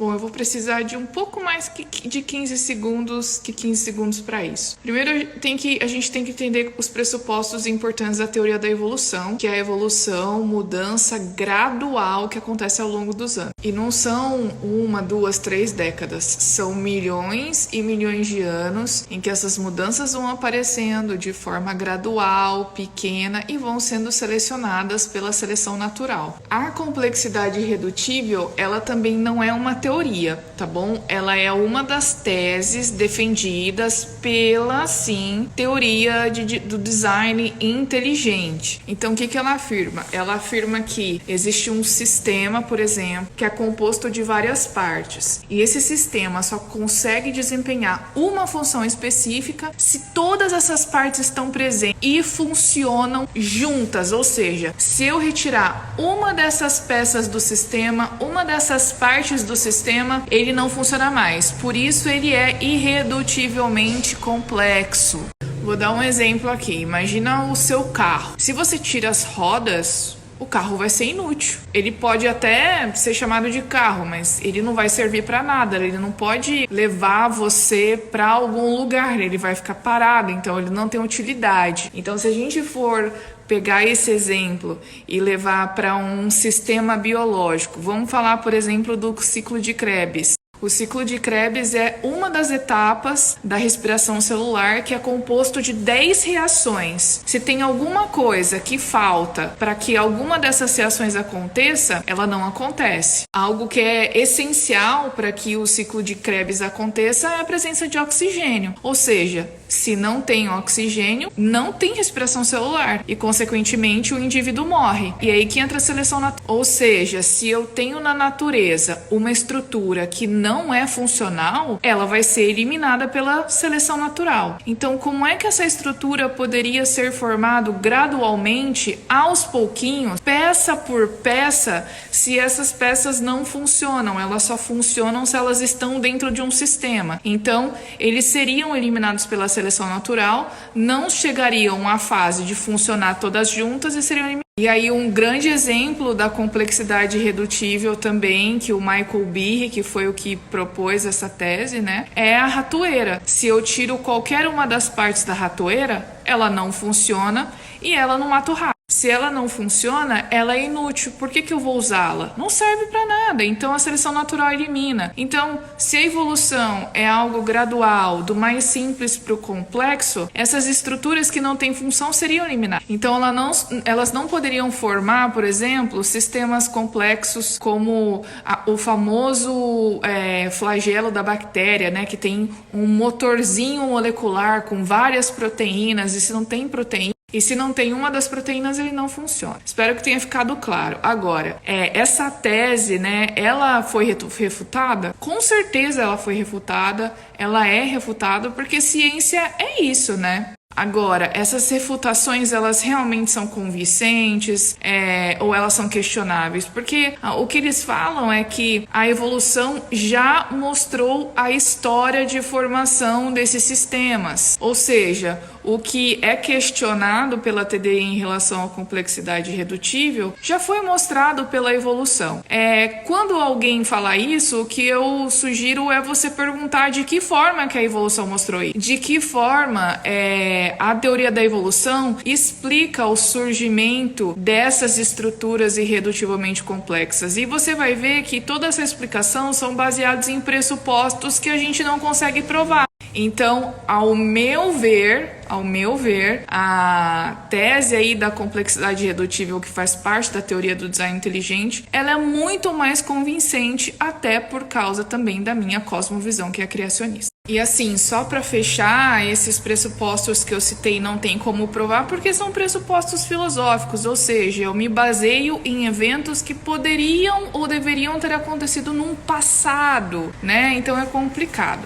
Bom, eu vou precisar de um pouco mais de 15 segundos para isso. Primeiro, a gente tem que entender os pressupostos importantes da teoria da evolução, que é a evolução, mudança gradual que acontece ao longo dos anos. E não são 1, 2, 3 décadas, são milhões e milhões de anos em que essas mudanças vão aparecendo de forma gradual, pequena e vão sendo selecionadas pela seleção natural. A complexidade irredutível, ela também não é uma teoria, tá bom? Ela é uma das teses defendidas pela, sim, teoria do design inteligente. Então, o que ela afirma? Ela afirma que existe um sistema, por exemplo, que é composto de várias partes. E esse sistema só consegue desempenhar uma função específica se todas essas partes estão presentes e funcionam juntas. Ou seja, se eu retirar uma dessas peças do sistema, uma dessas partes do sistema, ele não funciona mais. Por isso ele é irredutivelmente complexo. Vou dar um exemplo aqui. Imagina o seu carro. Se você tira as rodas, o carro vai ser inútil. Ele pode até ser chamado de carro, mas ele não vai servir para nada. Ele não pode levar você para algum lugar. Ele vai ficar parado, então ele não tem utilidade. Então, se a gente for pegar esse exemplo e levar para um sistema biológico, vamos falar, por exemplo, do ciclo de Krebs. O ciclo de Krebs é uma das etapas da respiração celular que é composto de 10 reações. Se tem alguma coisa que falta para que alguma dessas reações aconteça, ela não acontece. Algo que é essencial para que o ciclo de Krebs aconteça é a presença de oxigênio. Ou seja, se não tem oxigênio, não tem respiração celular e, consequentemente, o indivíduo morre. E aí que entra a seleção natural. Ou seja, se eu tenho na natureza uma estrutura que não é funcional, ela vai ser eliminada pela seleção natural. Então, como é que essa estrutura poderia ser formada gradualmente, aos pouquinhos, peça por peça, se essas peças não funcionam? Elas só funcionam se elas estão dentro de um sistema. Então, eles seriam eliminados pela seleção natural, não chegariam à fase de funcionar todas juntas e seriam eliminados. E aí um grande exemplo da complexidade irredutível também, que o Michael Behe, que foi o que propôs essa tese, né, é a ratoeira. Se eu tiro qualquer uma das partes da ratoeira, ela não funciona e ela não mata o rato. Se ela não funciona, ela é inútil. Por que eu vou usá-la? Não serve para nada. Então a seleção natural elimina. Então, se a evolução é algo gradual, do mais simples para o complexo, essas estruturas que não têm função seriam eliminadas. Então elas não poderiam formar, por exemplo, sistemas complexos como o famoso flagelo da bactéria, né, que tem um motorzinho molecular com várias proteínas, e se não tem proteína, e se não tem uma das proteínas, ele não funciona. Espero que tenha ficado claro. Agora, essa tese, né, ela foi refutada? Com certeza ela foi refutada. Ela é refutada porque ciência é isso, né? Agora, essas refutações, elas realmente são convincentes ou elas são questionáveis? Porque o que eles falam é que a evolução já mostrou a história de formação desses sistemas. Ou seja, o que é questionado pela TDI em relação à complexidade irredutível já foi mostrado pela evolução. Quando alguém fala isso, o que eu sugiro é você perguntar de que forma que a evolução mostrou isso. De que forma a teoria da evolução explica o surgimento dessas estruturas irredutivelmente complexas. E você vai ver que toda essa explicação são baseados em pressupostos que a gente não consegue provar. Então, ao meu ver, a tese aí da complexidade irredutível, que faz parte da teoria do design inteligente, ela é muito mais convincente, até por causa também da minha cosmovisão, que é criacionista. E assim, só para fechar, esses pressupostos que eu citei não tem como provar porque são pressupostos filosóficos, ou seja, eu me baseio em eventos que poderiam ou deveriam ter acontecido num passado, né? Então é complicado.